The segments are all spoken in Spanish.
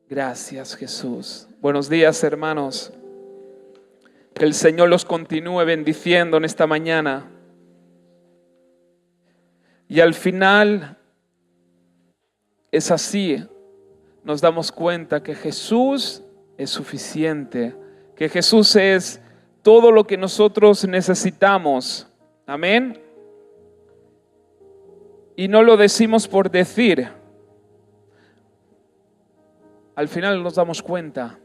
Gracias, Jesús. Buenos días, hermanos. Que el Señor los continúe bendiciendo en esta mañana. Y al final es así. Nos damos cuenta que Jesús es suficiente. Que Jesús es todo lo que nosotros necesitamos. Amén. Y no lo decimos por decir. Al final nos damos cuenta.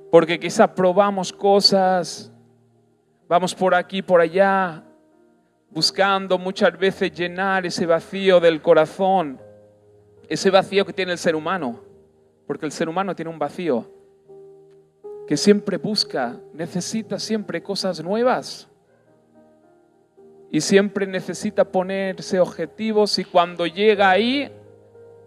Porque quizá probamos cosas, vamos por aquí, por allá, buscando muchas veces llenar ese vacío del corazón, ese vacío que tiene el ser humano, porque el ser humano tiene un vacío que siempre busca, necesita siempre cosas nuevas y siempre necesita ponerse objetivos, y cuando llega ahí,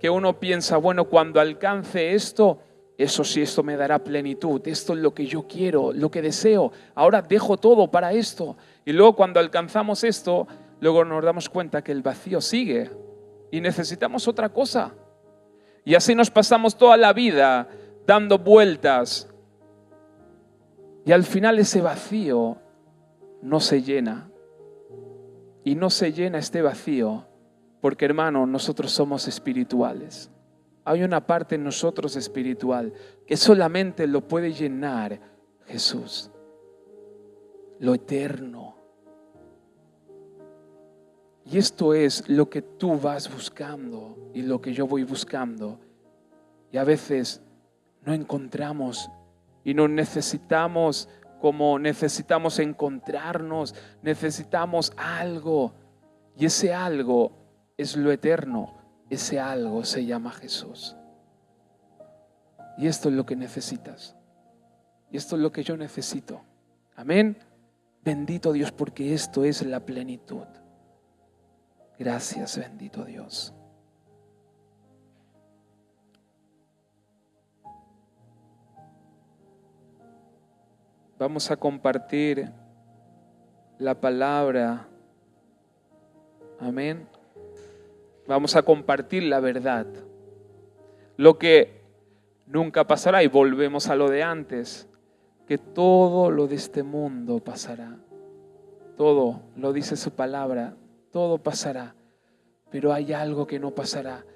que uno piensa, bueno, cuando alcance esto, eso sí, esto me dará plenitud, esto es lo que yo quiero, lo que deseo, ahora dejo todo para esto. Y luego cuando alcanzamos esto, luego nos damos cuenta que el vacío sigue y necesitamos otra cosa. Y así nos pasamos toda la vida dando vueltas y al final ese vacío no se llena. Y no se llena este vacío porque, hermano, nosotros somos espirituales. Hay una parte en nosotros espiritual que solamente lo puede llenar Jesús. Lo eterno. Y esto es lo que tú vas buscando y lo que yo voy buscando. Y a veces no encontramos y no necesitamos, como necesitamos encontrarnos, necesitamos algo. Y ese algo es lo eterno. Ese algo se llama Jesús. Y esto es lo que necesitas. Y esto es lo que yo necesito. Amén. Bendito Dios, porque esto es la plenitud. Gracias, bendito Dios. Vamos a compartir la palabra. Amén. Vamos a compartir la verdad. Lo que nunca pasará, y volvemos a lo de antes, que todo lo de este mundo pasará. Todo, lo dice su palabra, todo pasará. Pero hay algo que no pasará,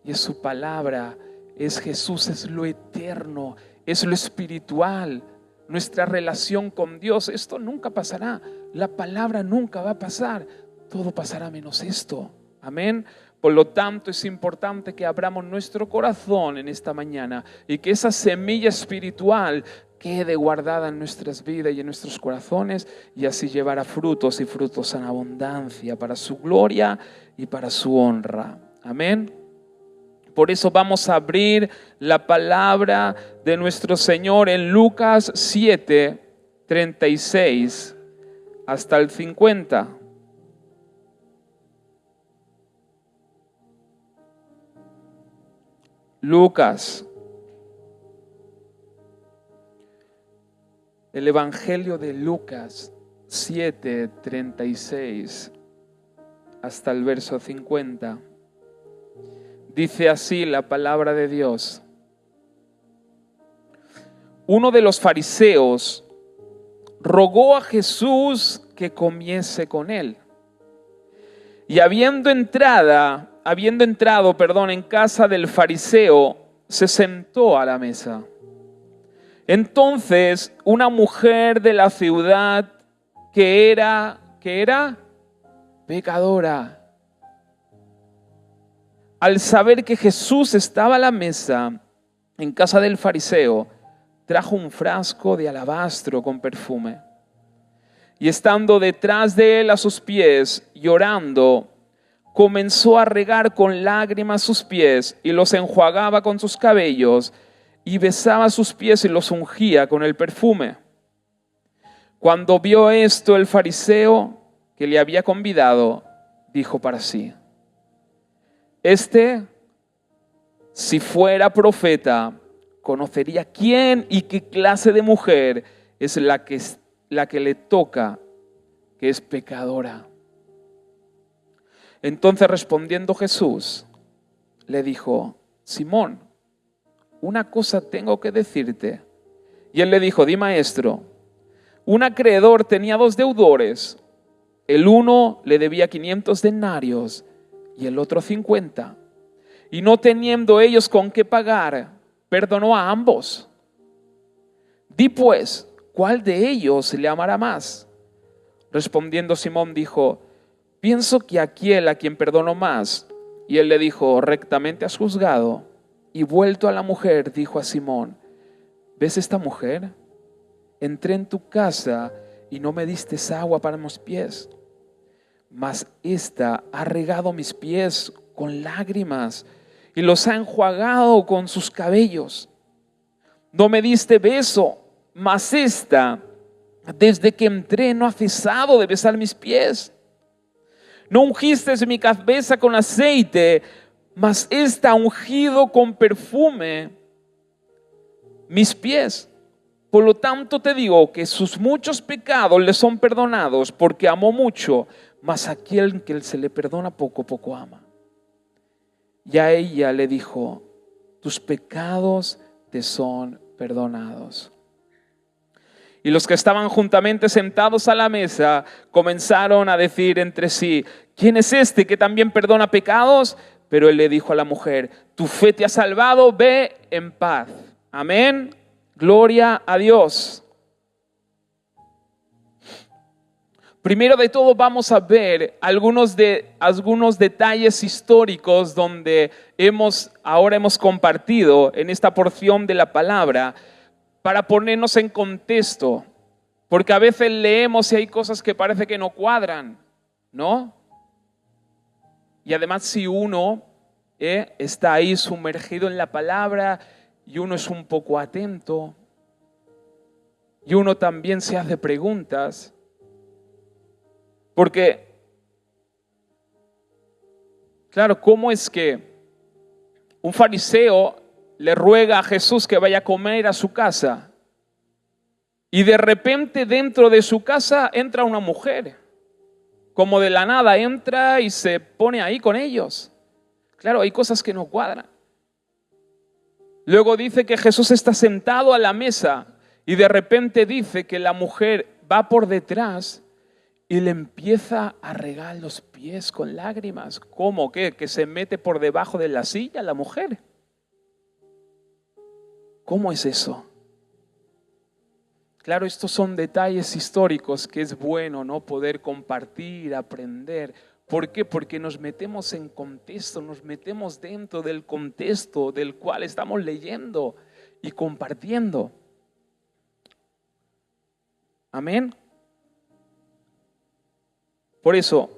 y es su palabra, es Jesús, es lo eterno, es lo espiritual, nuestra relación con Dios. Esto nunca pasará, la palabra nunca va a pasar, todo pasará menos esto. Amén. Por lo tanto, es importante que abramos nuestro corazón en esta mañana y que esa semilla espiritual quede guardada en nuestras vidas y en nuestros corazones, y así llevará frutos, y frutos en abundancia para su gloria y para su honra. Amén. Por eso vamos a abrir la palabra de nuestro Señor en Lucas 7, 36 hasta el 50. Lucas, el Evangelio de Lucas 7, 36 hasta el verso 50. Dice así la palabra de Dios. Uno de los fariseos rogó a Jesús que comiese con él. Y habiendo entrado, en casa del fariseo, se sentó a la mesa. Entonces, una mujer de la ciudad que era pecadora, al saber que Jesús estaba a la mesa en casa del fariseo, trajo un frasco de alabastro con perfume. Y estando detrás de él a sus pies, llorando, comenzó a regar con lágrimas sus pies y los enjuagaba con sus cabellos y besaba sus pies y los ungía con el perfume. Cuando vio esto el fariseo que le había convidado, dijo para sí: si fuera profeta, conocería quién y qué clase de mujer es la que le toca, que es pecadora. Entonces respondiendo Jesús, le dijo: Simón, una cosa tengo que decirte. Y él le dijo, di maestro. Un acreedor tenía 2 deudores. El uno le debía 500 denarios y el otro 50. Y no teniendo ellos con qué pagar, perdonó a ambos. Di pues, ¿cuál de ellos le amará más? Respondiendo Simón dijo, pienso que aquel a quien perdonó más. Y él le dijo, rectamente has juzgado. Y vuelto a la mujer, dijo a Simón, ¿ves esta mujer? Entré en tu casa y no me diste agua para mis pies, mas ésta ha regado mis pies con lágrimas y los ha enjuagado con sus cabellos. No me diste beso, mas ésta, desde que entré, no ha cesado de besar mis pies. No ungiste mi cabeza con aceite, mas ésta ha ungido con perfume mis pies. Por lo tanto te digo que sus muchos pecados le son perdonados, porque amó mucho, mas aquel que se le perdona poco, poco ama. Y a ella le dijo, tus pecados te son perdonados. Y los que estaban juntamente sentados a la mesa comenzaron a decir entre sí, ¿quién es este que también perdona pecados? Pero él le dijo a la mujer, tu fe te ha salvado, ve en paz. Amén. Gloria a Dios. Primero de todo vamos a ver algunos detalles históricos donde ahora hemos compartido en esta porción de la palabra para ponernos en contexto, porque a veces leemos y hay cosas que parece que no cuadran, ¿no? Y además si uno está ahí sumergido en la palabra y uno es un poco atento y uno también se hace preguntas, porque, claro, ¿cómo es que un fariseo le ruega a Jesús que vaya a comer a su casa y de repente dentro de su casa entra una mujer? Como de la nada entra y se pone ahí con ellos. Claro, hay cosas que no cuadran. Luego dice que Jesús está sentado a la mesa y de repente dice que la mujer va por detrás y le empieza a regar los pies con lágrimas. ¿Cómo? ¿Qué? ¿Que se mete por debajo de la silla la mujer? ¿Cómo es eso? Claro, estos son detalles históricos que es bueno, ¿no?, poder compartir, aprender. ¿Por qué? Porque nos metemos en contexto, nos metemos dentro del contexto del cual estamos leyendo y compartiendo. Amén. Por eso,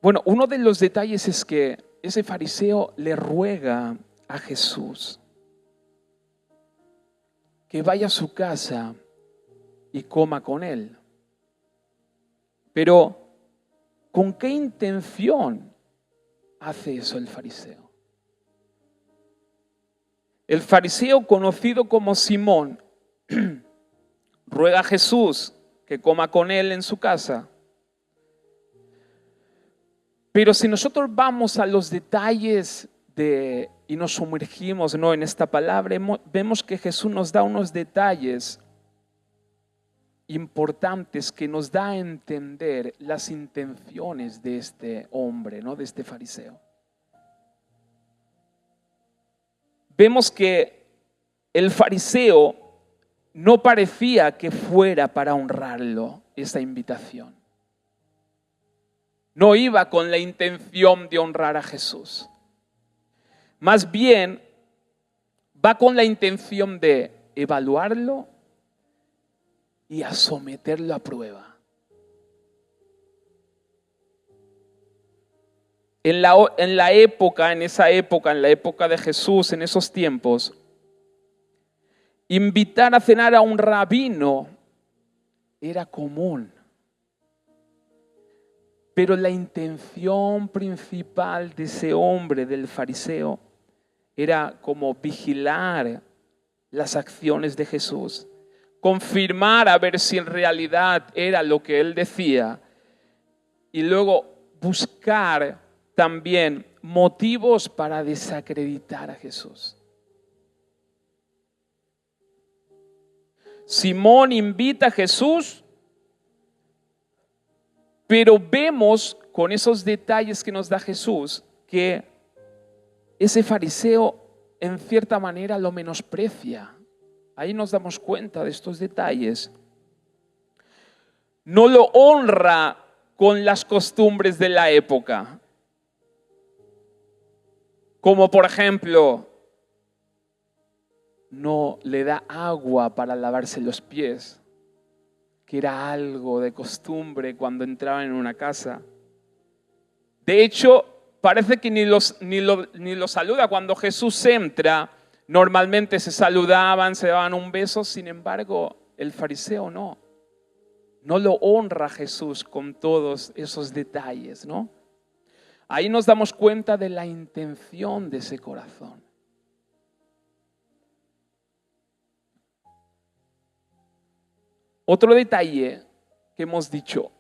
bueno, uno de los detalles es que ese fariseo le ruega a Jesús que vaya a su casa y coma con él. Pero, ¿con qué intención hace eso el fariseo? El fariseo, conocido como Simón, ruega a Jesús que coma con él en su casa. Pero si nosotros vamos a los detalles y nos sumergimos, ¿no?, en esta palabra, vemos que Jesús nos da unos detalles importantes que nos da a entender las intenciones de este hombre, ¿no?, de este fariseo. Vemos que el fariseo no parecía que fuera para honrarlo esa invitación. No iba con la intención de honrar a Jesús. Más bien, va con la intención de evaluarlo y a someterlo a prueba. En la época de Jesús, en esos tiempos, invitar a cenar a un rabino era común. Pero la intención principal de ese hombre, del fariseo, era como vigilar las acciones de Jesús, confirmar a ver si en realidad era lo que él decía y luego buscar también motivos para desacreditar a Jesús. Simón invita a Jesús, pero vemos con esos detalles que nos da Jesús que ese fariseo en cierta manera lo menosprecia. Ahí nos damos cuenta de estos detalles. No lo honra con las costumbres de la época. Como por ejemplo, no le da agua para lavarse los pies, que era algo de costumbre cuando entraban en una casa. De hecho, parece que ni lo saluda. Cuando Jesús entra, normalmente se saludaban, se daban un beso. Sin embargo, el fariseo no lo honra a Jesús con todos esos detalles, ¿no? Ahí nos damos cuenta de la intención de ese corazón. Otro detalle que hemos dicho: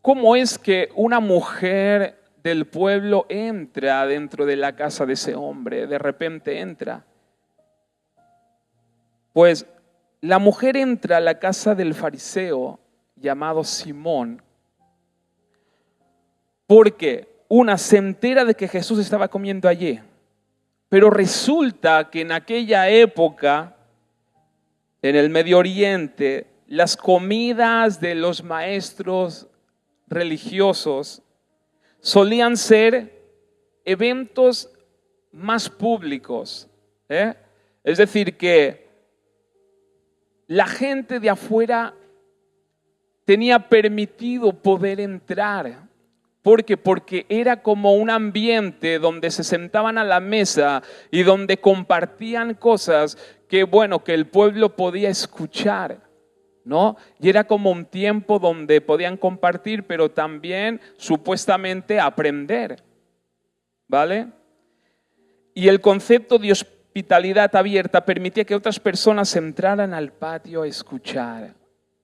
¿cómo es que una mujer del pueblo entra dentro de la casa de ese hombre? De repente entra. Pues la mujer entra a la casa del fariseo llamado Simón porque se entera de que Jesús estaba comiendo allí. Pero resulta que en aquella época, en el Medio Oriente, las comidas de los maestros religiosos solían ser eventos más públicos, ¿eh? Es decir, que la gente de afuera tenía permitido poder entrar. ¿Por qué? Porque era como un ambiente donde se sentaban a la mesa y donde compartían cosas que el pueblo podía escuchar, ¿no? Y era como un tiempo donde podían compartir, pero también supuestamente aprender, ¿vale? Y el concepto de hospitalidad abierta permitía que otras personas entraran al patio a escuchar,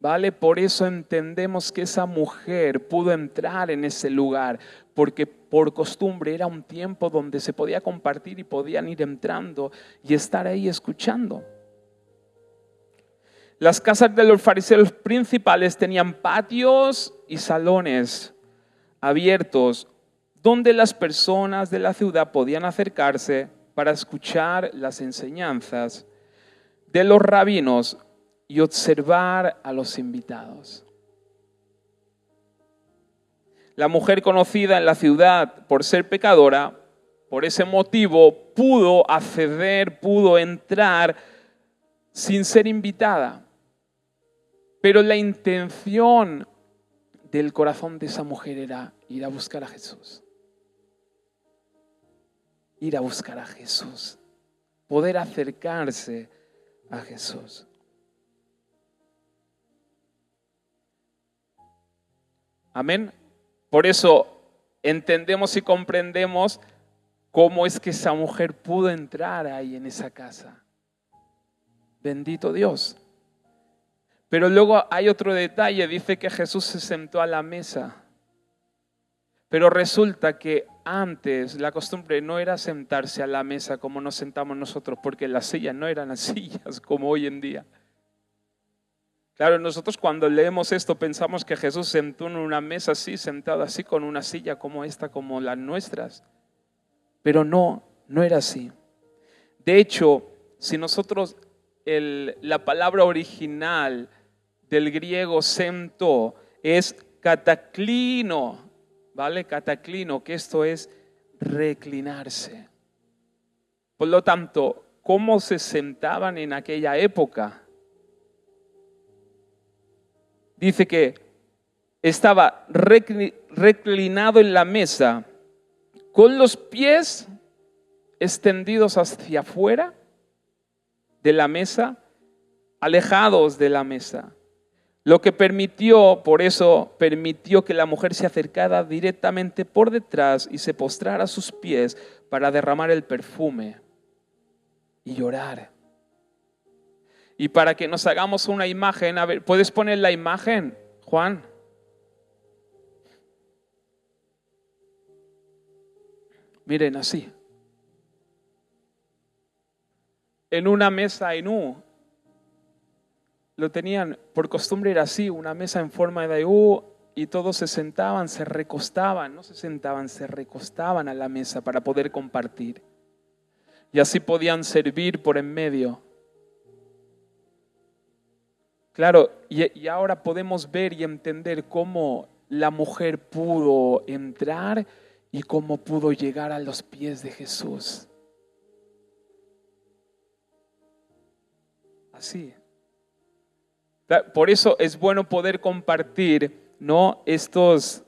¿vale? Por eso entendemos que esa mujer pudo entrar en ese lugar, porque por costumbre era un tiempo donde se podía compartir y podían ir entrando y estar ahí escuchando. Las casas de los fariseos principales tenían patios y salones abiertos donde las personas de la ciudad podían acercarse para escuchar las enseñanzas de los rabinos y observar a los invitados. La mujer conocida en la ciudad por ser pecadora, por ese motivo pudo acceder, pudo entrar sin ser invitada. Pero la intención del corazón de esa mujer era ir a buscar a Jesús. Ir a buscar a Jesús. Poder acercarse a Jesús. Amén. Por eso entendemos y comprendemos cómo es que esa mujer pudo entrar ahí en esa casa. Bendito Dios. Pero luego hay otro detalle, dice que Jesús se sentó a la mesa. Pero resulta que antes la costumbre no era sentarse a la mesa como nos sentamos nosotros, porque las sillas no eran las sillas como hoy en día. Claro, nosotros cuando leemos esto pensamos que Jesús sentó en una mesa así, sentado así con una silla como esta, como las nuestras. Pero no era así. De hecho, si nosotros la palabra original del griego sentó es cataclino, ¿vale? Cataclino, que esto es reclinarse. Por lo tanto, ¿cómo se sentaban en aquella época? Dice que estaba reclinado en la mesa, con los pies extendidos hacia afuera de la mesa, alejados de la mesa. Lo que por eso permitió que la mujer se acercara directamente por detrás y se postrara a sus pies para derramar el perfume y llorar. Y para que nos hagamos una imagen, a ver, ¿puedes poner la imagen, Juan? Miren, así. En una mesa en U. Lo tenían por costumbre, era así, una mesa en forma de U, y todos se sentaban, se recostaban, no se sentaban, se recostaban a la mesa para poder compartir. Y así podían servir por en medio. Claro, y ahora podemos ver y entender cómo la mujer pudo entrar y cómo pudo llegar a los pies de Jesús. Así. Por eso es bueno poder compartir, ¿no?, estos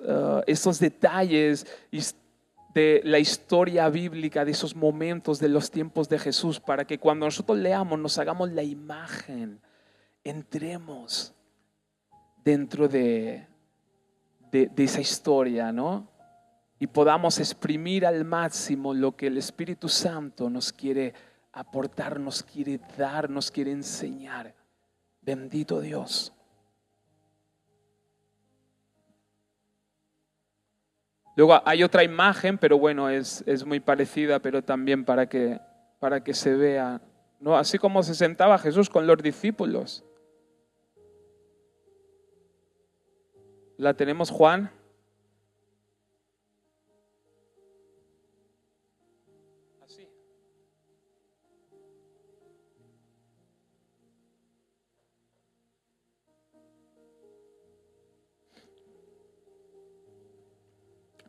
detalles de la historia bíblica, de esos momentos de los tiempos de Jesús, para que cuando nosotros leamos nos hagamos la imagen, entremos dentro de esa historia, ¿no? Y podamos exprimir al máximo lo que el Espíritu Santo nos quiere aportar, nos quiere dar, nos quiere enseñar. Bendito Dios. Luego hay otra imagen, pero bueno, es muy parecida, pero también para que se vea, ¿no? Así como se sentaba Jesús con los discípulos. ¿La tenemos, Juan? Así.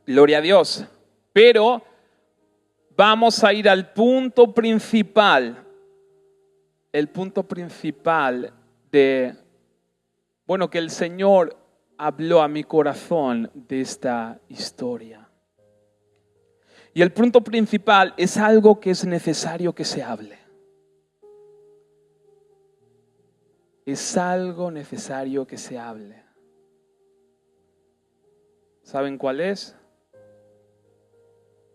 Gloria a Dios. Pero vamos a ir al punto principal. El punto principal de, bueno, que el Señor habló a mi corazón de esta historia. Y el punto principal es algo que es necesario que se hable. Es algo necesario que se hable. ¿Saben cuál es?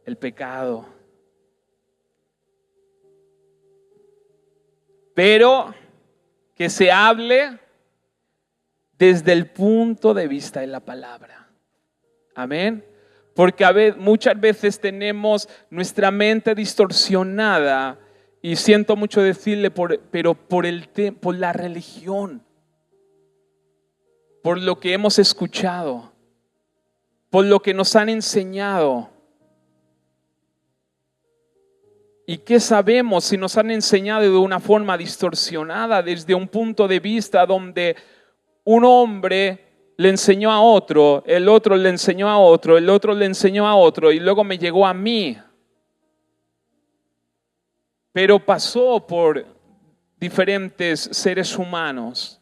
El pecado. Pero que se hable desde el punto de vista de la palabra. Amén. Porque muchas veces tenemos nuestra mente distorsionada, y siento mucho decirle, pero por la religión, por lo que hemos escuchado, por lo que nos han enseñado. ¿Y qué sabemos si nos han enseñado de una forma distorsionada, desde un punto de vista donde un hombre le enseñó a otro, el otro le enseñó a otro, el otro le enseñó a otro, y luego me llegó a mí? Pero pasó por diferentes seres humanos.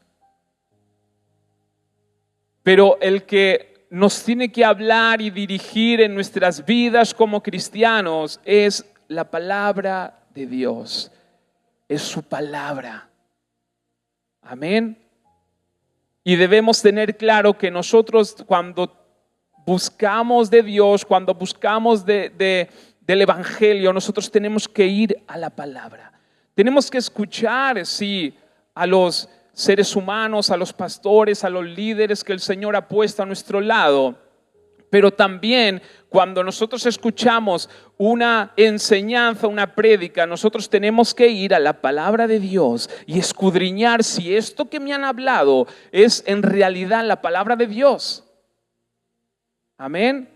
Pero el que nos tiene que hablar y dirigir en nuestras vidas como cristianos es la palabra de Dios. Es su palabra. Amén. Y debemos tener claro que nosotros, cuando buscamos de Dios, cuando buscamos del Evangelio, nosotros tenemos que ir a la palabra. Tenemos que escuchar, sí, a los seres humanos, a los pastores, a los líderes que el Señor ha puesto a nuestro lado. Pero también cuando nosotros escuchamos una enseñanza, una prédica, nosotros tenemos que ir a la palabra de Dios y escudriñar si esto que me han hablado es en realidad la palabra de Dios. Amén.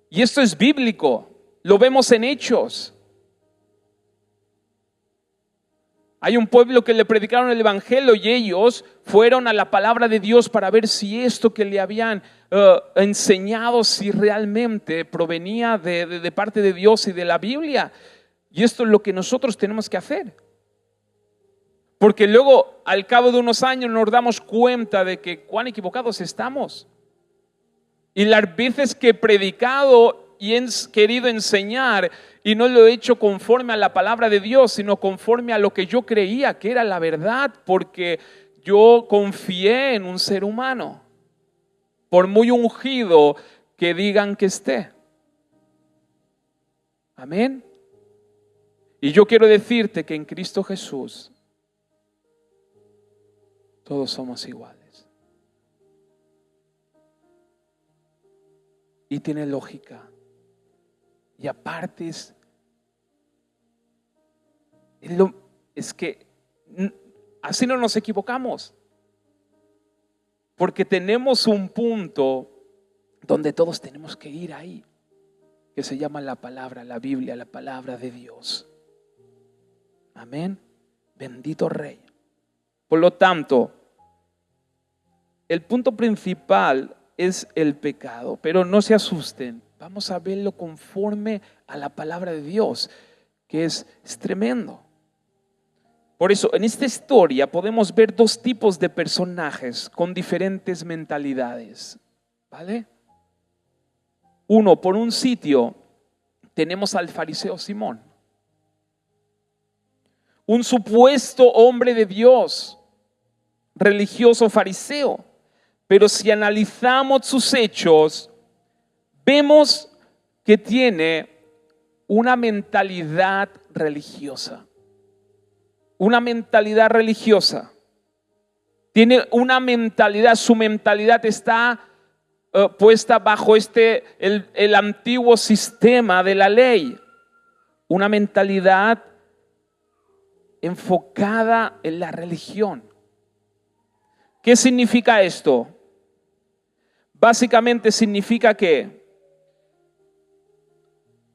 Y esto es bíblico, lo vemos en Hechos. Hay un pueblo que le predicaron el Evangelio y ellos fueron a la palabra de Dios para ver si esto que le habían enseñado, si realmente provenía de parte de Dios y de la Biblia. Y esto es lo que nosotros tenemos que hacer. Porque luego, al cabo de unos años, nos damos cuenta de que cuán equivocados estamos. Y las veces que he predicado y he querido enseñar y no lo he hecho conforme a la palabra de Dios, sino conforme a lo que yo creía que era la verdad, porque yo confié en un ser humano, por muy ungido que digan que esté. Amén. Y yo quiero decirte que en Cristo Jesús todos somos iguales. Y tiene lógica. Y aparte es que así no nos equivocamos. Porque tenemos un punto donde todos tenemos que ir ahí, que se llama la palabra, la Biblia, la palabra de Dios. Amén. Bendito Rey. Por lo tanto, el punto principal es el pecado, pero no se asusten. Vamos a verlo conforme a la palabra de Dios, que es tremendo. Por eso, en esta historia podemos ver dos tipos de personajes con diferentes mentalidades, ¿vale? Uno, por un sitio, tenemos al fariseo Simón, un supuesto hombre de Dios, religioso fariseo. Pero si analizamos sus hechos, vemos que tiene una mentalidad religiosa. Una mentalidad religiosa. Tiene una mentalidad, su mentalidad está puesta bajo el antiguo sistema de la ley. Una mentalidad enfocada en la religión. ¿Qué significa esto? Básicamente significa que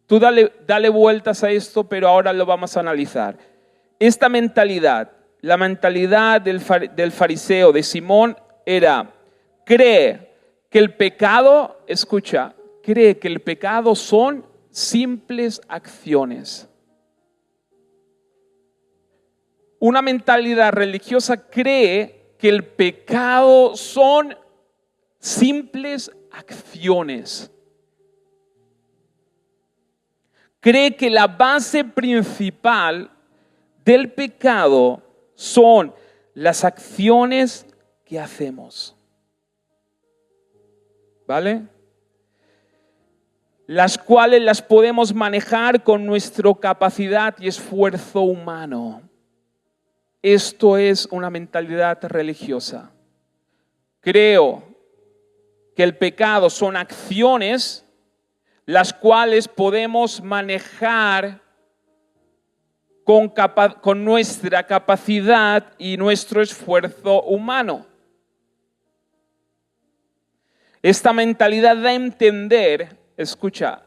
tú dale vueltas a esto, pero ahora lo vamos a analizar. Esta mentalidad, la mentalidad del fariseo, de Simón, cree que el pecado, escucha, cree que el pecado son simples acciones. Una mentalidad religiosa cree que el pecado son simples acciones. Cree que la base principal del pecado son las acciones que hacemos. ¿Vale? Las cuales las podemos manejar con nuestra capacidad y esfuerzo humano. Esto es una mentalidad religiosa. Creo que el pecado son acciones las cuales podemos manejar con nuestra capacidad y nuestro esfuerzo humano. Esta mentalidad da a entender, escucha,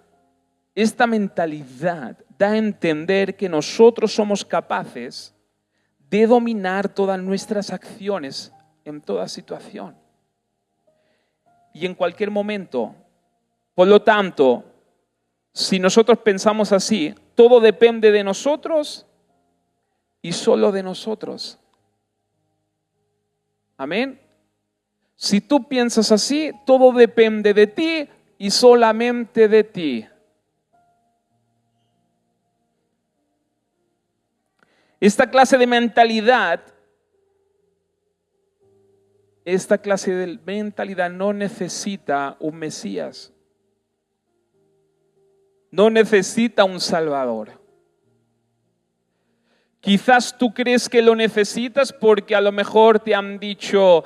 esta mentalidad da a entender que nosotros somos capaces de dominar todas nuestras acciones en toda situación y en cualquier momento. Por lo tanto, si nosotros pensamos así, todo depende de nosotros y solo de nosotros. Amén. Si tú piensas así, todo depende de ti y solamente de ti. Esta clase de mentalidad no necesita un Mesías. No necesita un Salvador. Quizás tú crees que lo necesitas porque a lo mejor te han dicho,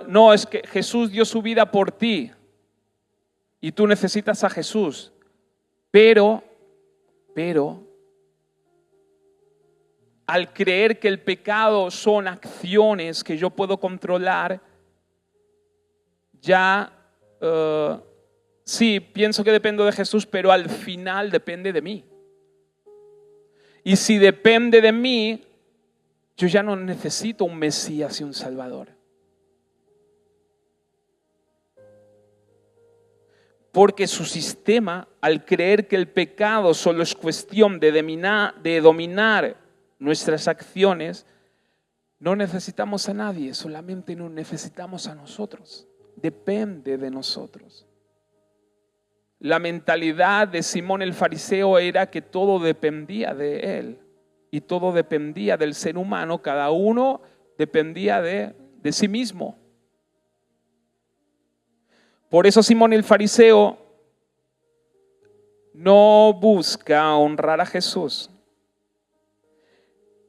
no, es que Jesús dio su vida por ti y tú necesitas a Jesús. Pero, al creer que el pecado son acciones que yo puedo controlar, ya sí, pienso que dependo de Jesús, pero al final depende de mí. Y si depende de mí, yo ya no necesito un Mesías y un Salvador. Porque su sistema, al creer que el pecado solo es cuestión de dominar nuestras acciones, no necesitamos a nadie, solamente nos necesitamos a nosotros. Depende de nosotros. La mentalidad de Simón el fariseo era que todo dependía de él y todo dependía del ser humano, cada uno dependía de sí mismo. Por eso Simón el fariseo no busca honrar a Jesús.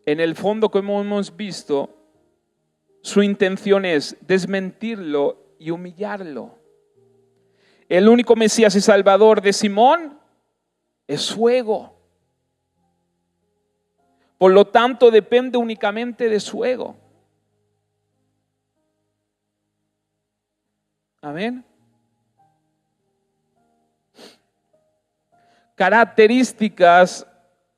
En el fondo, como hemos visto, su intención es desmentirlo y humillarlo. El único Mesías y Salvador de Simón es su ego. Por lo tanto, depende únicamente de su ego. Amén. Características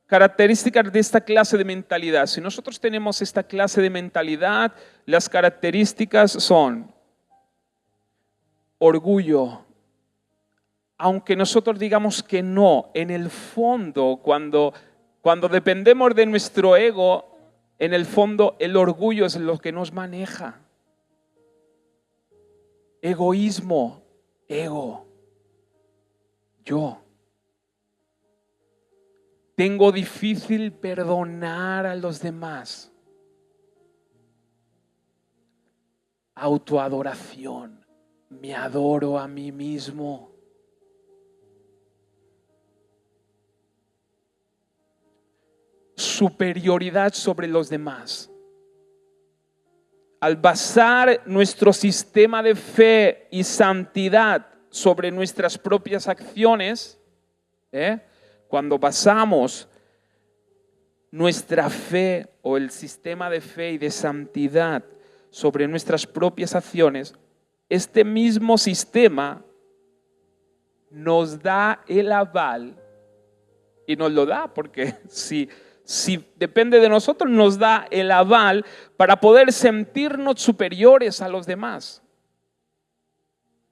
de esta clase de mentalidad. Si nosotros tenemos esta clase de mentalidad, las características son orgullo. Aunque nosotros digamos que no, en el fondo, cuando dependemos de nuestro ego, en el fondo el orgullo es lo que nos maneja. Egoísmo, ego, yo. Tengo difícil perdonar a los demás. Autoadoración, me adoro a mí mismo. Superioridad sobre los demás. Al basar nuestro sistema de fe y santidad sobre nuestras propias acciones, cuando basamos nuestra fe o el sistema de fe y de santidad sobre nuestras propias acciones, este mismo sistema nos da el aval, y nos lo da porque si depende de nosotros, nos da el aval para poder sentirnos superiores a los demás.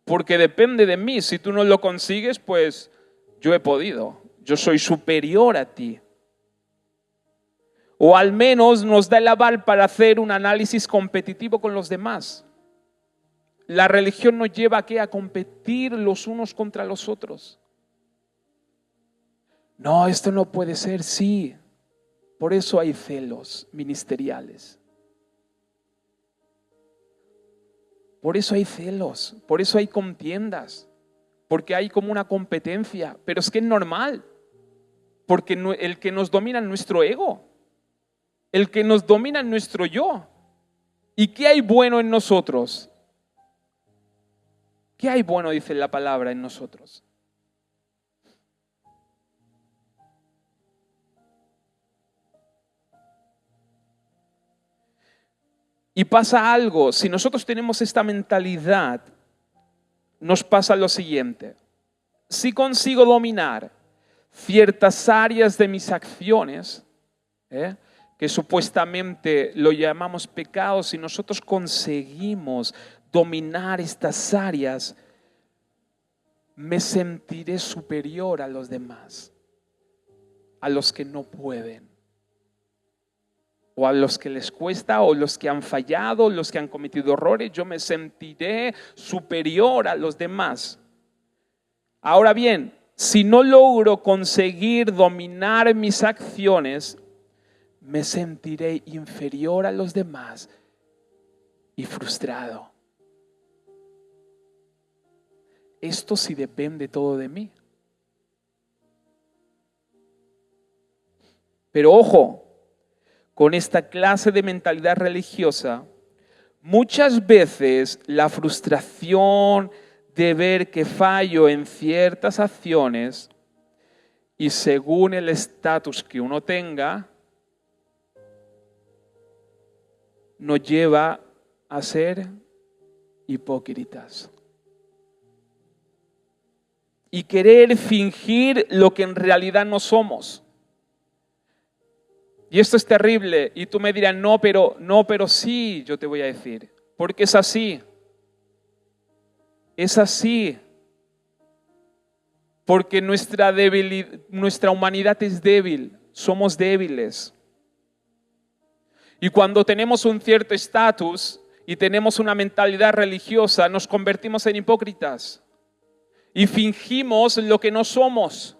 Porque depende de mí. Si tú no lo consigues, pues yo he podido. Yo soy superior a ti. O al menos nos da el aval para hacer un análisis competitivo con los demás. La religión nos lleva a competir los unos contra los otros. No, esto no puede ser, sí. Por eso hay celos ministeriales. Por eso hay celos, por eso hay contiendas, porque hay como una competencia. Pero es que es normal, porque el que nos domina es nuestro ego, el que nos domina es nuestro yo. ¿Y qué hay bueno en nosotros? ¿Qué hay bueno, dice la palabra, en nosotros? Y pasa algo, si nosotros tenemos esta mentalidad, nos pasa lo siguiente. Si consigo dominar ciertas áreas de mis acciones, que supuestamente lo llamamos pecados, si nosotros conseguimos dominar estas áreas, me sentiré superior a los demás, a los que no pueden, o a los que les cuesta, o los que han fallado, los que han cometido errores. Yo me sentiré superior a los demás. Ahora bien, si no logro conseguir dominar mis acciones, me sentiré inferior a los demás y frustrado. Esto sí depende todo de mí. Pero ojo, con esta clase de mentalidad religiosa, muchas veces la frustración de ver que fallo en ciertas acciones y según el estatus que uno tenga, nos lleva a ser hipócritas y querer fingir lo que en realidad no somos. Y esto es terrible. Y tú me dirás, no, pero sí, yo te voy a decir. Porque es así. Es así. Porque nuestra humanidad es débil. Somos débiles. Y cuando tenemos un cierto estatus y tenemos una mentalidad religiosa, nos convertimos en hipócritas. Y fingimos lo que no somos.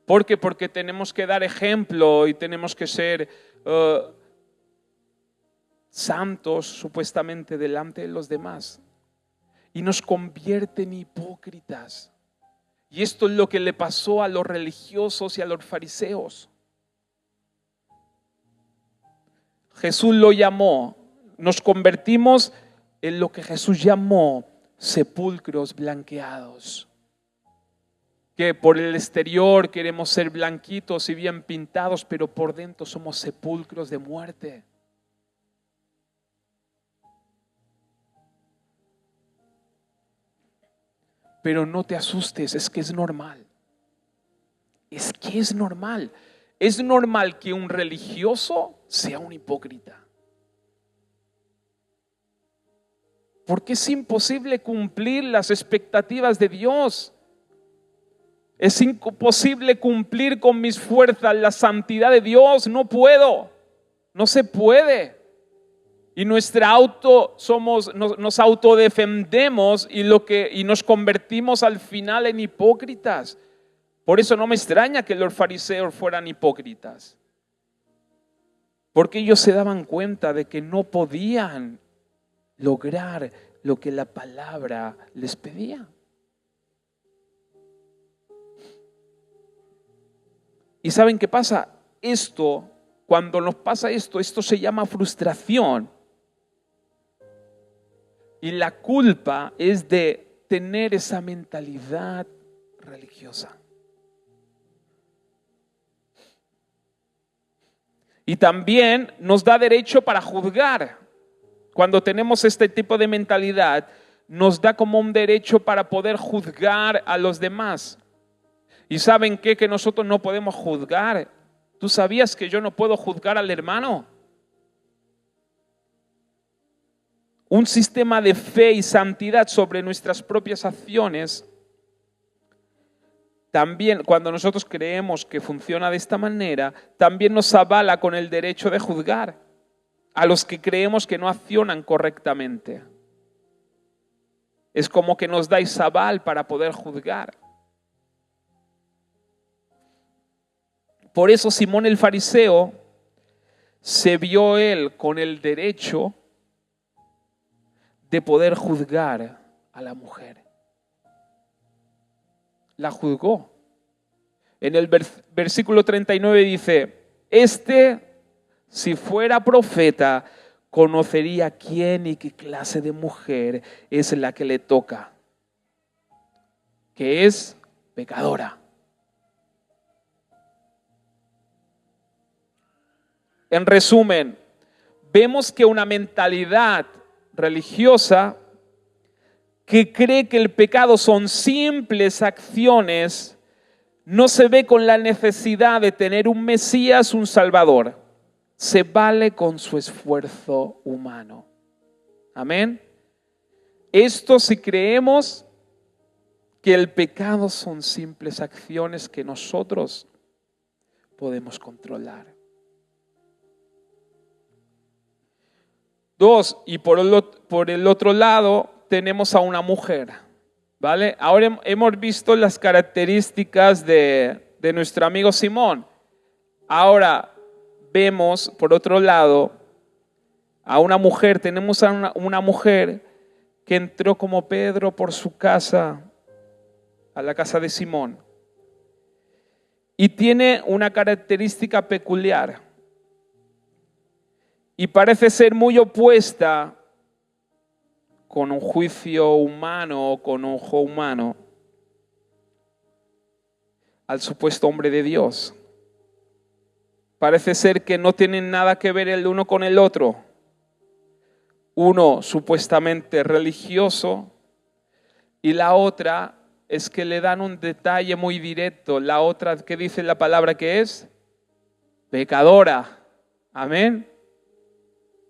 ¿Por qué? Porque tenemos que dar ejemplo y tenemos que ser santos supuestamente delante de los demás. Y nos convierte en hipócritas. Y esto es lo que le pasó a los religiosos y a los fariseos. Jesús lo llamó, nos convertimos en lo que Jesús llamó sepulcros blanqueados. que por el exterior queremos ser blanquitos y bien pintados, pero por dentro somos sepulcros de muerte. Pero no te asustes, es que es normal. Es que es normal. Es normal que un religioso sea un hipócrita. Porque es imposible cumplir las expectativas de Dios. Es imposible cumplir con mis fuerzas la santidad de Dios. No puedo. No se puede. Y nos autodefendemos y nos convertimos al final en hipócritas. Por eso no me extraña que los fariseos fueran hipócritas. Porque ellos se daban cuenta de que no podían lograr lo que la palabra les pedía. ¿Y saben qué pasa? Cuando nos pasa esto se llama frustración. Y la culpa es de tener esa mentalidad religiosa. Y también nos da derecho para juzgar. Cuando tenemos este tipo de mentalidad, nos da como un derecho para poder juzgar a los demás. ¿Y saben qué? Que nosotros no podemos juzgar. ¿Tú sabías que yo no puedo juzgar al hermano? Un sistema de fe y santidad sobre nuestras propias acciones. También, cuando nosotros creemos que funciona de esta manera, también nos avala con el derecho de juzgar a los que creemos que no accionan correctamente. Es como que nos dais aval para poder juzgar. Por eso Simón el fariseo se vio él con el derecho de poder juzgar a la mujer. La juzgó. En el versículo 39 dice, si fuera profeta, conocería quién y qué clase de mujer es la que le toca, que es pecadora. En resumen, vemos que una mentalidad religiosa que cree que el pecado son simples acciones, no se ve con la necesidad de tener un Mesías, un Salvador. Se vale con su esfuerzo humano. Amén. Esto si creemos que el pecado son simples acciones que nosotros podemos controlar. 2, y por el otro lado tenemos a una mujer, ¿vale? Ahora hemos visto las características de nuestro amigo Simón. Ahora vemos, por otro lado, a una mujer. Tenemos a una mujer que entró como Pedro por su casa, a la casa de Simón. Y tiene una característica peculiar. Y parece ser muy opuesta con un juicio humano o con un ojo humano al supuesto hombre de Dios. Parece ser que no tienen nada que ver el uno con el otro. Uno supuestamente religioso y la otra es que le dan un detalle muy directo. La otra, ¿qué dice la palabra que es? Pecadora. Amén.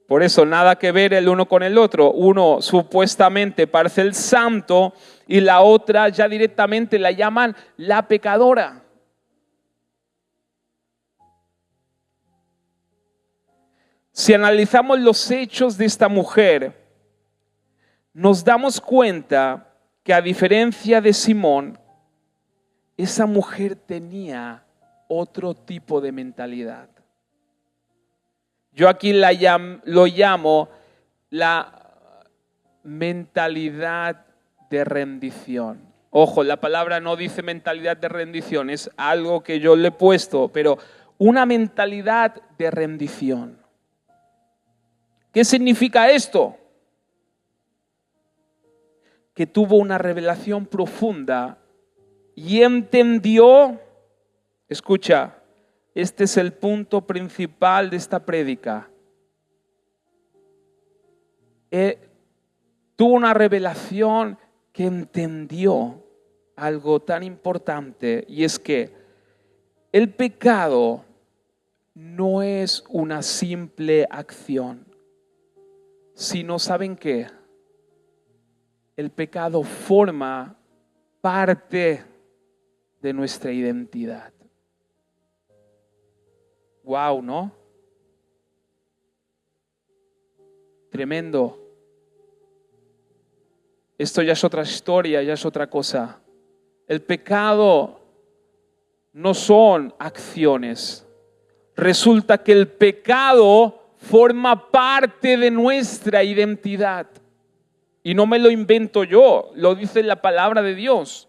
Por eso nada que ver el uno con el otro. Uno supuestamente parece el santo y la otra ya directamente la llaman la pecadora. Si analizamos los hechos de esta mujer, nos damos cuenta que a diferencia de Simón, esa mujer tenía otro tipo de mentalidad. Yo aquí lo llamo la mentalidad de rendición. Ojo, la palabra no dice mentalidad de rendición, es algo que yo le he puesto, pero una mentalidad de rendición. ¿Qué significa esto? Que tuvo una revelación profunda y entendió, escucha, este es el punto principal de esta prédica. Tuvo una revelación que entendió algo tan importante, y es que el pecado no es una simple acción, sino, ¿saben qué? El pecado forma parte de nuestra identidad. Wow, ¿no? Tremendo. Esto ya es otra historia, ya es otra cosa. El pecado no son acciones. Resulta que el pecado forma parte de nuestra identidad. Y no me lo invento yo, lo dice la palabra de Dios.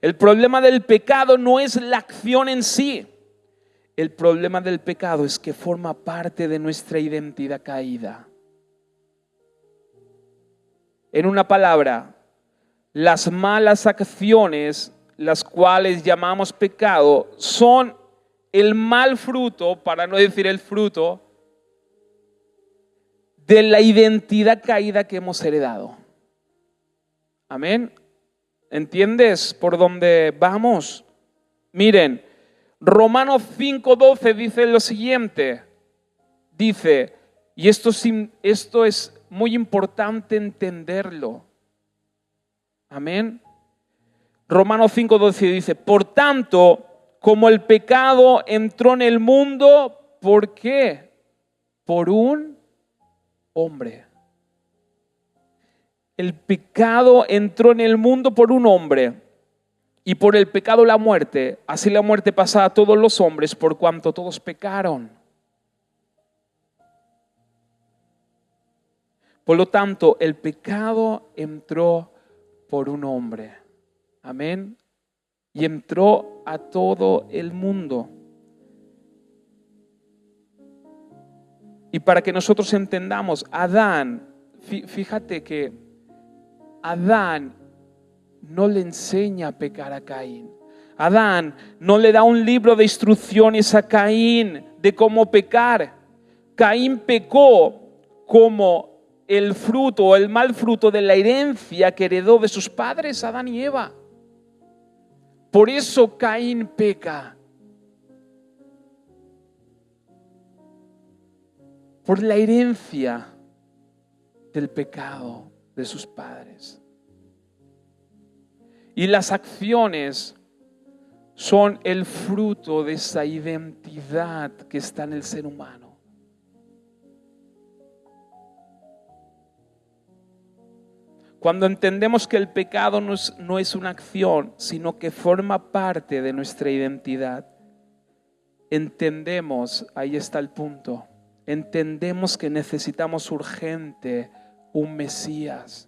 El problema del pecado no es la acción en sí. El problema del pecado es que forma parte de nuestra identidad caída. En una palabra, las malas acciones, las cuales llamamos pecado, son el mal fruto, para no decir el fruto, de la identidad caída que hemos heredado. Amén. ¿Entiendes por dónde vamos? Miren, Romanos 5:12 dice lo siguiente. Dice, y esto es muy importante entenderlo. Amén. Romanos 5:12 dice, por tanto, como el pecado entró en el mundo, ¿por qué? Por un hombre. El pecado entró en el mundo por un hombre, y por el pecado la muerte. Así la muerte pasa a todos los hombres, por cuanto todos pecaron. Por lo tanto, el pecado entró por un hombre. Amén. Y entró a todo el mundo. Y para que nosotros entendamos, Adán, fíjate que Adán no le enseña a pecar a Caín. Adán no le da un libro de instrucciones a Caín de cómo pecar. Caín pecó como el fruto, el mal fruto de la herencia que heredó de sus padres, Adán y Eva. Por eso Caín peca. Por la herencia del pecado de sus padres. Y las acciones son el fruto de esa identidad que está en el ser humano. Cuando entendemos que el pecado no es una acción, sino que forma parte de nuestra identidad, entendemos, ahí está el punto, entendemos que necesitamos urgente un Mesías,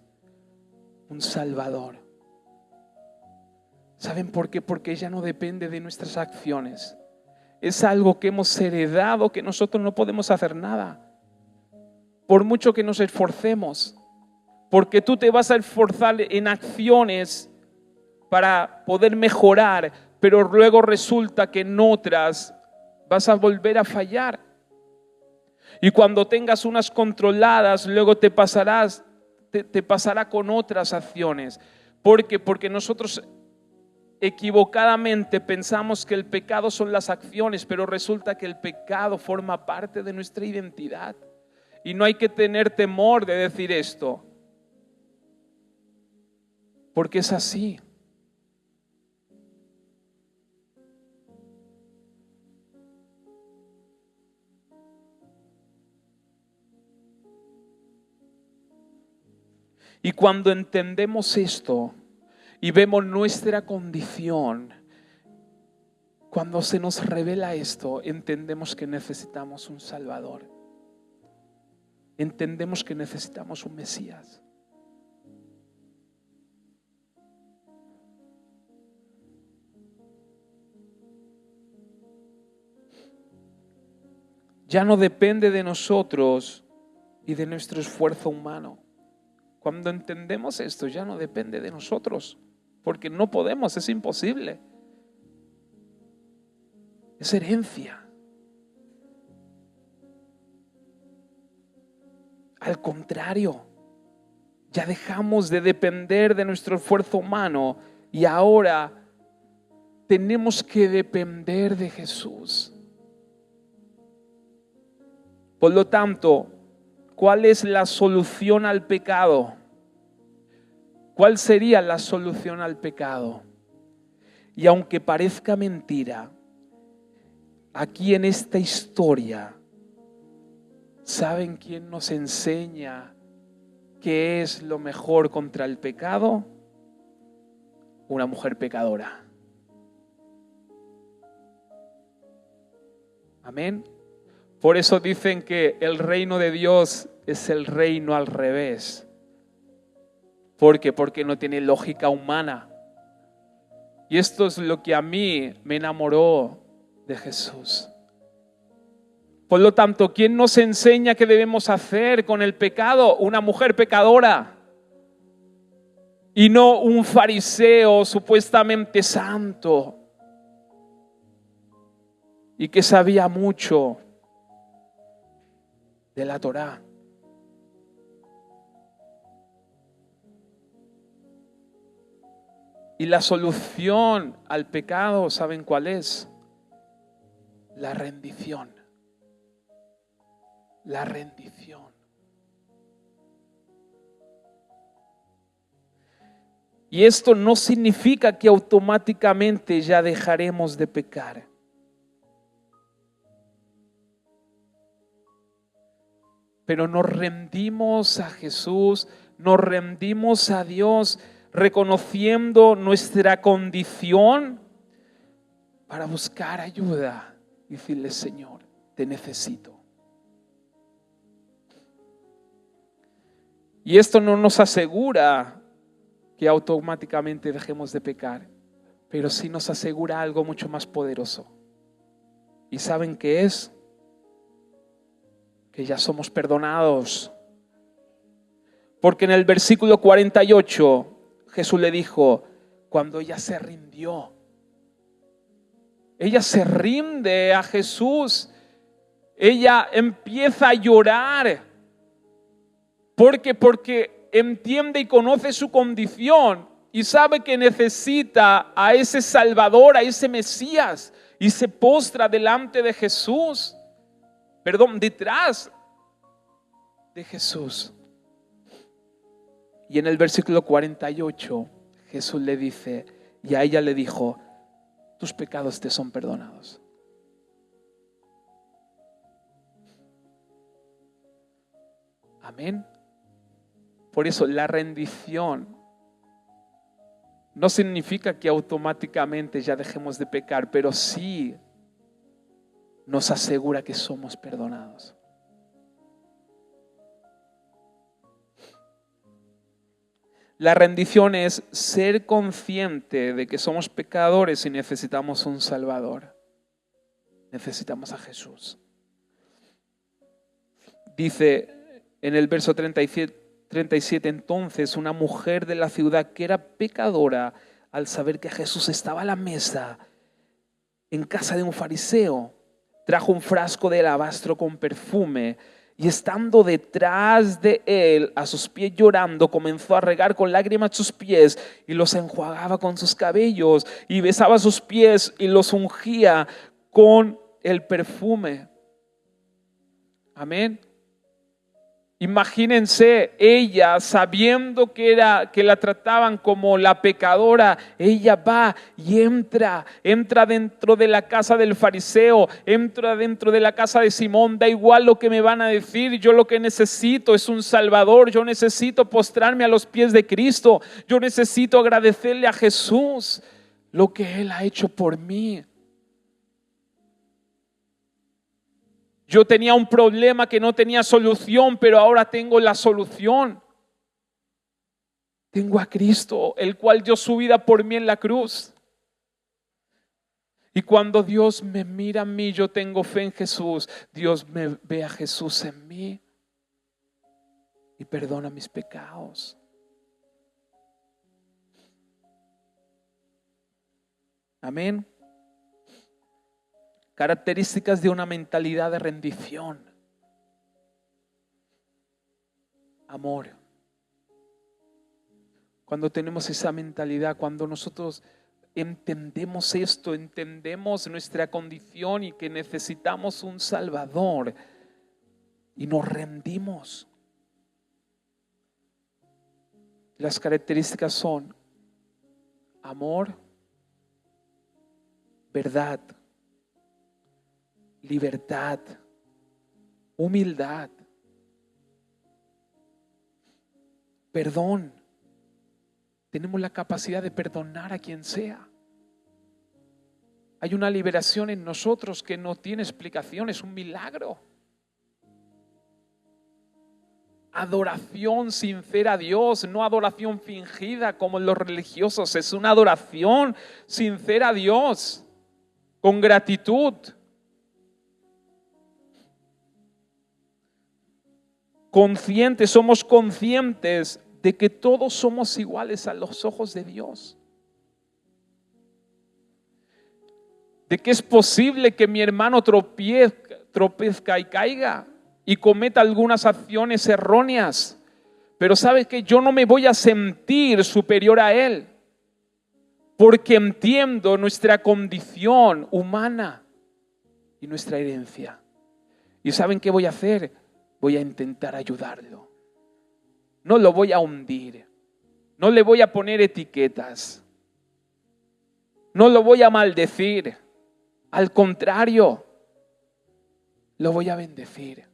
un Salvador. ¿Saben por qué? Porque ya no depende de nuestras acciones. Es algo que hemos heredado, que nosotros no podemos hacer nada. Por mucho que nos esforcemos. Porque tú te vas a esforzar en acciones para poder mejorar, pero luego resulta que en otras vas a volver a fallar. Y cuando tengas unas controladas, luego te pasará con otras acciones. ¿Por qué? Porque nosotros equivocadamente pensamos que el pecado son las acciones, pero resulta que el pecado forma parte de nuestra identidad. Y no hay que tener temor de decir esto, porque es así. Y cuando entendemos esto y vemos nuestra condición, cuando se nos revela esto, entendemos que necesitamos un Salvador. Entendemos que necesitamos un Mesías. Ya no depende de nosotros y de nuestro esfuerzo humano. Cuando entendemos esto, ya no depende de nosotros, porque no podemos, es imposible. Es herencia. Al contrario, ya dejamos de depender de nuestro esfuerzo humano y ahora tenemos que depender de Jesús. Por lo tanto, ¿cuál es la solución al pecado? ¿Cuál sería la solución al pecado? Y aunque parezca mentira, aquí en esta historia, ¿saben quién nos enseña qué es lo mejor contra el pecado? Una mujer pecadora. Amén. Por eso dicen que el reino de Dios es el reino al revés. ¿Por qué? Porque no tiene lógica humana. Y esto es lo que a mí me enamoró de Jesús. Por lo tanto, ¿quién nos enseña qué debemos hacer con el pecado? Una mujer pecadora. Y no un fariseo supuestamente santo y que sabía mucho de la Torá. Y la solución al pecado, ¿saben cuál es? La rendición. La rendición. Y esto no significa que automáticamente ya dejaremos de pecar. Pero nos rendimos a Jesús, nos rendimos a Dios, reconociendo nuestra condición para buscar ayuda y decirle: Señor, te necesito. Y esto no nos asegura que automáticamente dejemos de pecar, pero sí nos asegura algo mucho más poderoso. ¿Y saben qué es? Que ya somos perdonados. Porque en el versículo 48 Jesús le dijo, cuando ella se rindió, ella se rinde a Jesús, ella empieza a llorar. Porque entiende y conoce su condición y sabe que necesita a ese Salvador, a ese Mesías, y se postra delante de Jesús, detrás de Jesús. Y en el versículo 48 Jesús le dice, y a ella le dijo: tus pecados te son perdonados. Amén. Por eso la rendición no significa que automáticamente ya dejemos de pecar, pero sí nos asegura que somos perdonados. La rendición es ser consciente de que somos pecadores y necesitamos un Salvador. Necesitamos a Jesús. Dice en el verso 37, entonces una mujer de la ciudad que era pecadora, al saber que Jesús estaba a la mesa en casa de un fariseo, trajo un frasco de alabastro con perfume y estando detrás de él, a sus pies llorando, comenzó a regar con lágrimas sus pies y los enjuagaba con sus cabellos y besaba sus pies y los ungía con el perfume. Amén. Imagínense, ella sabiendo que la trataban como la pecadora, ella va y entra dentro de la casa del fariseo, entra dentro de la casa de Simón, da igual lo que me van a decir, yo lo que necesito es un Salvador, yo necesito postrarme a los pies de Cristo, yo necesito agradecerle a Jesús lo que Él ha hecho por mí. Yo tenía un problema que no tenía solución, pero ahora tengo la solución. Tengo a Cristo, el cual dio su vida por mí en la cruz. Y cuando Dios me mira a mí, yo tengo fe en Jesús. Dios me ve a Jesús en mí. y perdona mis pecados. Amén. Características de una mentalidad de rendición. Amor. Cuando tenemos esa mentalidad, cuando nosotros entendemos esto, entendemos nuestra condición y que necesitamos un Salvador y nos rendimos. Las características son amor, verdad, libertad, humildad, perdón. Tenemos la capacidad de perdonar a quien sea. Hay una liberación en nosotros que no tiene explicación, es un milagro. Adoración sincera a Dios, no adoración fingida como los religiosos, es una adoración sincera a Dios, con gratitud. Somos conscientes de que todos somos iguales a los ojos de Dios. De que es posible que mi hermano tropezca y caiga y cometa algunas acciones erróneas. Pero ¿sabes qué? Yo no me voy a sentir superior a él, porque entiendo nuestra condición humana y nuestra herencia. ¿Y saben qué voy a hacer? Voy a intentar ayudarlo. No lo voy a hundir. No le voy a poner etiquetas. No lo voy a maldecir. Al contrario, lo voy a bendecir.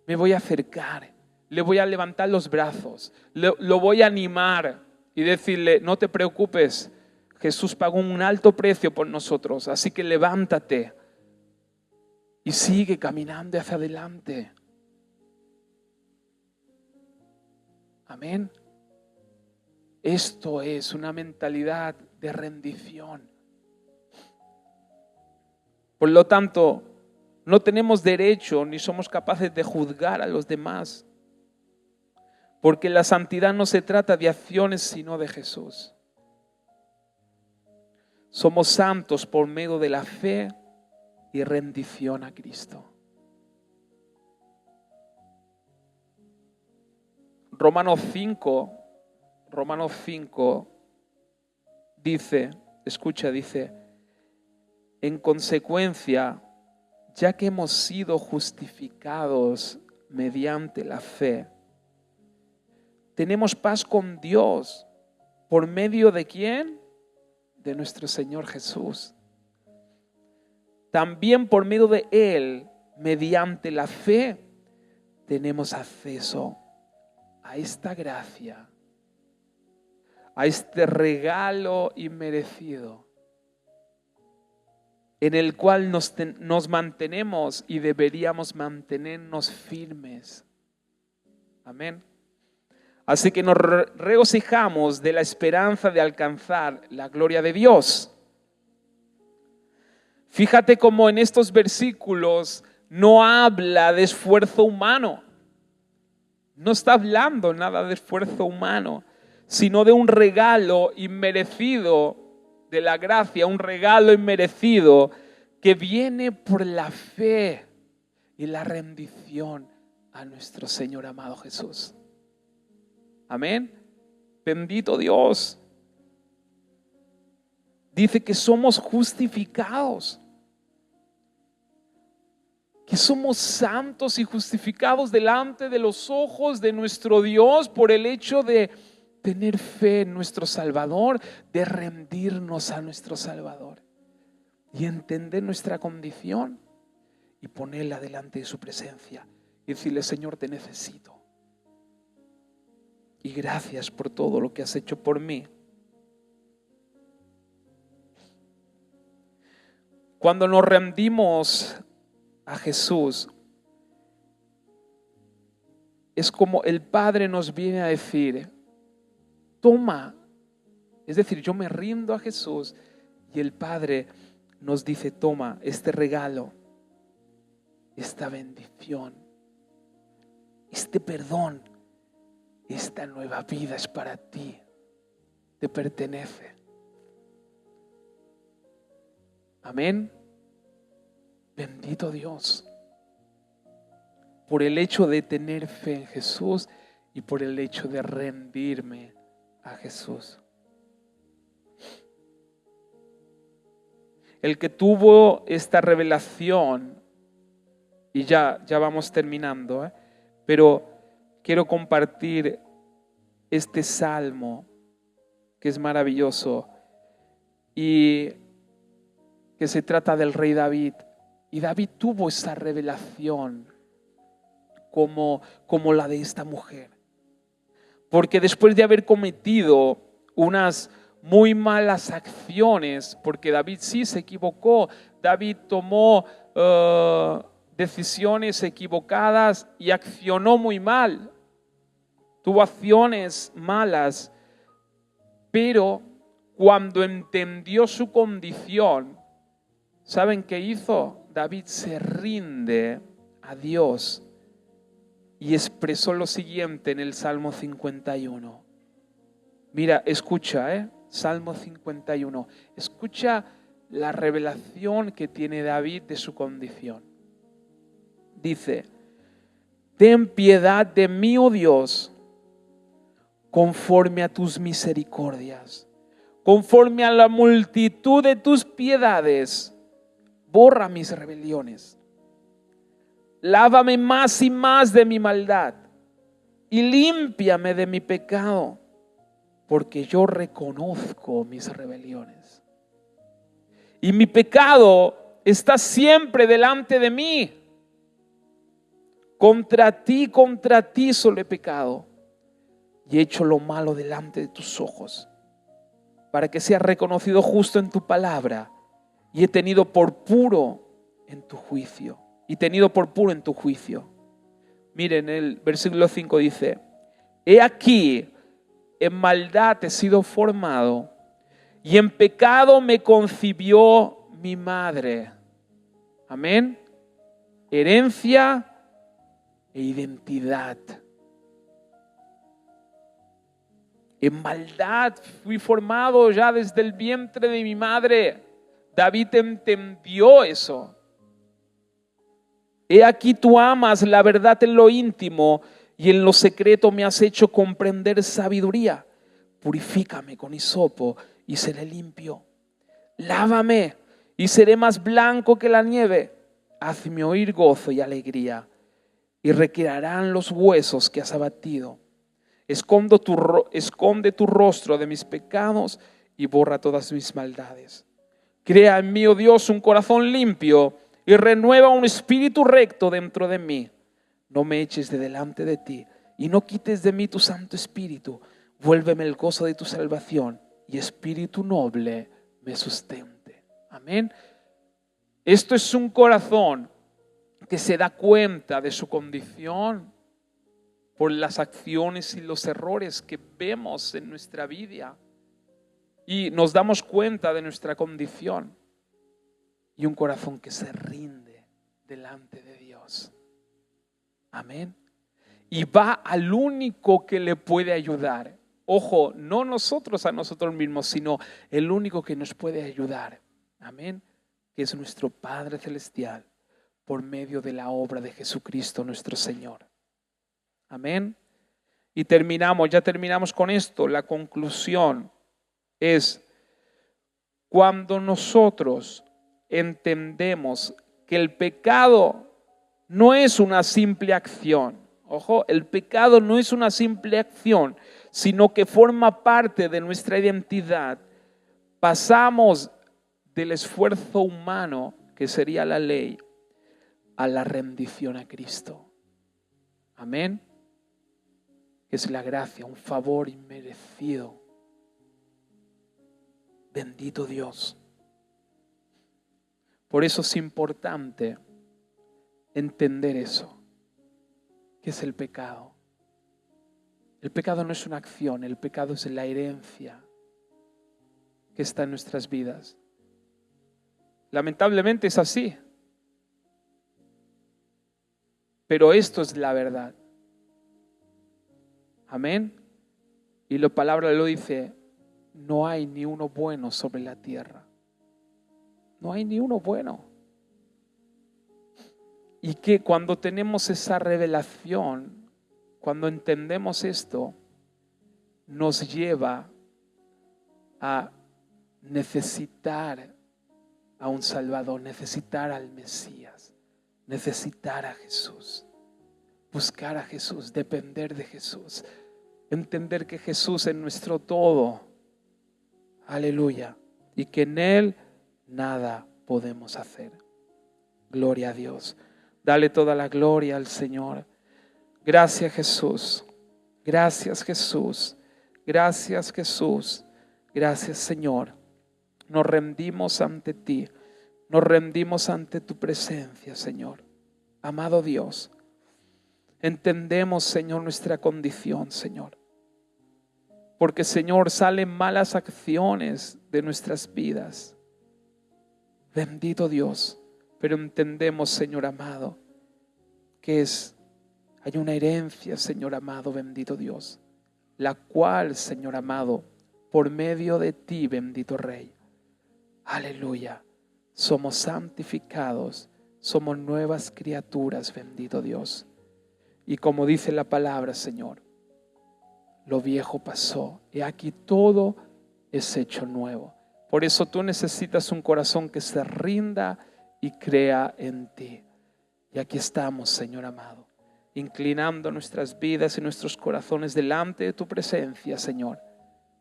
Me voy a acercar. Le voy a levantar los brazos. Lo voy a animar y decirle, no te preocupes. Jesús pagó un alto precio por nosotros. Así que levántate y sigue caminando hacia adelante. Amén. Esto es una mentalidad de rendición. Por lo tanto, no tenemos derecho ni somos capaces de juzgar a los demás, porque la santidad no se trata de acciones sino de Jesús. Somos santos por medio de la fe y rendición a Cristo. Romanos 5 dice, en consecuencia, ya que hemos sido justificados mediante la fe, tenemos paz con Dios. ¿Por medio de quién? De nuestro Señor Jesús. También por medio de Él, mediante la fe, tenemos acceso a esta gracia, a este regalo inmerecido, en el cual nos mantenemos y deberíamos mantenernos firmes. Amén. Así que nos regocijamos de la esperanza de alcanzar la gloria de Dios. Fíjate cómo en estos versículos no habla de esfuerzo humano. No está hablando nada de esfuerzo humano, sino de un regalo inmerecido de la gracia, un regalo inmerecido que viene por la fe y la rendición a nuestro Señor amado Jesús. Amén. Bendito Dios. Dice que somos justificados, que somos santos y justificados delante de los ojos de nuestro Dios por el hecho de tener fe en nuestro Salvador, de rendirnos a nuestro Salvador y entender nuestra condición y ponerla delante de su presencia y decirle: Señor, te necesito y gracias por todo lo que has hecho por mí. Cuando nos rendimos a Jesús, es como el Padre nos viene a decir: toma. Es decir, yo me rindo a Jesús y el Padre nos dice: toma este regalo, esta bendición, este perdón esta nueva vida es para ti, te pertenece. Amén. Bendito Dios por el hecho de tener fe en Jesús y por el hecho de rendirme a Jesús. El que tuvo esta revelación, y ya vamos terminando, pero quiero compartir este salmo que es maravilloso y que se trata del rey David. Y David tuvo esa revelación como la de esta mujer. Porque después de haber cometido unas muy malas acciones, porque David sí se equivocó, David tomó decisiones equivocadas y accionó muy mal, tuvo acciones malas, pero cuando entendió su condición, ¿saben qué hizo? David se rinde a Dios y expresó lo siguiente en el Salmo 51. Mira, escucha, Salmo 51. Escucha la revelación que tiene David de su condición. Dice: ten piedad de mí, oh Dios, conforme a tus misericordias, conforme a la multitud de tus piedades, borra mis rebeliones. Lávame más y más de mi maldad y límpiame de mi pecado, porque yo reconozco mis rebeliones. Y mi pecado está siempre delante de mí. Contra ti solo he pecado y he hecho lo malo delante de tus ojos, para que seas reconocido justo en tu palabra y he tenido por puro en tu juicio. Miren, el versículo 5 dice: he aquí, en maldad he sido formado y en pecado me concibió mi madre. Amén. Herencia e identidad. En maldad fui formado ya desde el vientre de mi madre. David entendió eso. He aquí tú amas la verdad en lo íntimo y en lo secreto me has hecho comprender sabiduría. Purifícame con hisopo y seré limpio. Lávame y seré más blanco que la nieve. Hazme oír gozo y alegría y requerirán los huesos que has abatido. Esconde tu rostro de mis pecados y borra todas mis maldades. Crea en mí, oh Dios, un corazón limpio y renueva un espíritu recto dentro de mí. No me eches de delante de ti y no quites de mí tu Santo Espíritu. Vuélveme el gozo de tu salvación y espíritu noble me sustente. Amén. Esto es un corazón que se da cuenta de su condición por las acciones y los errores que vemos en nuestra vida. Y nos damos cuenta de nuestra condición. Y un corazón que se rinde delante de Dios. Amén. Y va al único que le puede ayudar. Ojo, no nosotros a nosotros mismos, sino el único que nos puede ayudar. Amén. Que es nuestro Padre Celestial por medio de la obra de Jesucristo nuestro Señor. Amén. Y ya terminamos con esto. La conclusión es: cuando nosotros entendemos que el pecado no es una simple acción. Ojo, el pecado no es una simple acción, sino que forma parte de nuestra identidad. Pasamos del esfuerzo humano, que sería la ley, a la rendición a Cristo. Amén. Que es la gracia, un favor inmerecido. Bendito Dios. Por eso es importante entender eso. ¿Qué es el pecado? El pecado no es una acción, el pecado es la herencia que está en nuestras vidas. Lamentablemente es así. Pero esto es la verdad. Amén. Y la palabra lo dice, no hay ni uno bueno sobre la tierra. No hay ni uno bueno. Y que cuando tenemos esa revelación, cuando entendemos esto, nos lleva a necesitar a un Salvador, necesitar al Mesías, necesitar a Jesús, buscar a Jesús, depender de Jesús, entender que Jesús es nuestro todo. Aleluya. Y que en Él nada podemos hacer. Gloria a Dios. Dale toda la gloria al Señor. Gracias, Jesús. Gracias, Jesús. Gracias, Jesús. Gracias, Señor. Nos rendimos ante ti. Nos rendimos ante tu presencia, Señor. Amado Dios, entendemos, Señor, nuestra condición, Señor. Porque, Señor, salen malas acciones de nuestras vidas. Bendito Dios. Pero entendemos, Señor amado, que hay una herencia, Señor amado, bendito Dios, la cual, Señor amado, por medio de ti, bendito Rey, aleluya, somos santificados, somos nuevas criaturas, bendito Dios. Y como dice la palabra, Señor, lo viejo pasó y aquí todo es hecho nuevo. Por eso tú necesitas un corazón que se rinda y crea en ti. Y aquí estamos, Señor amado, inclinando nuestras vidas y nuestros corazones delante de tu presencia, Señor.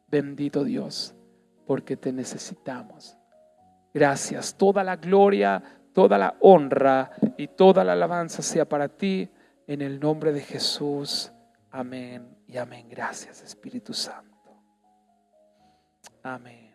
Bendito Dios, porque te necesitamos. Gracias. Toda la gloria, toda la honra y toda la alabanza sea para ti, en el nombre de Jesús. Amén y amén. Gracias, Espíritu Santo. Amén.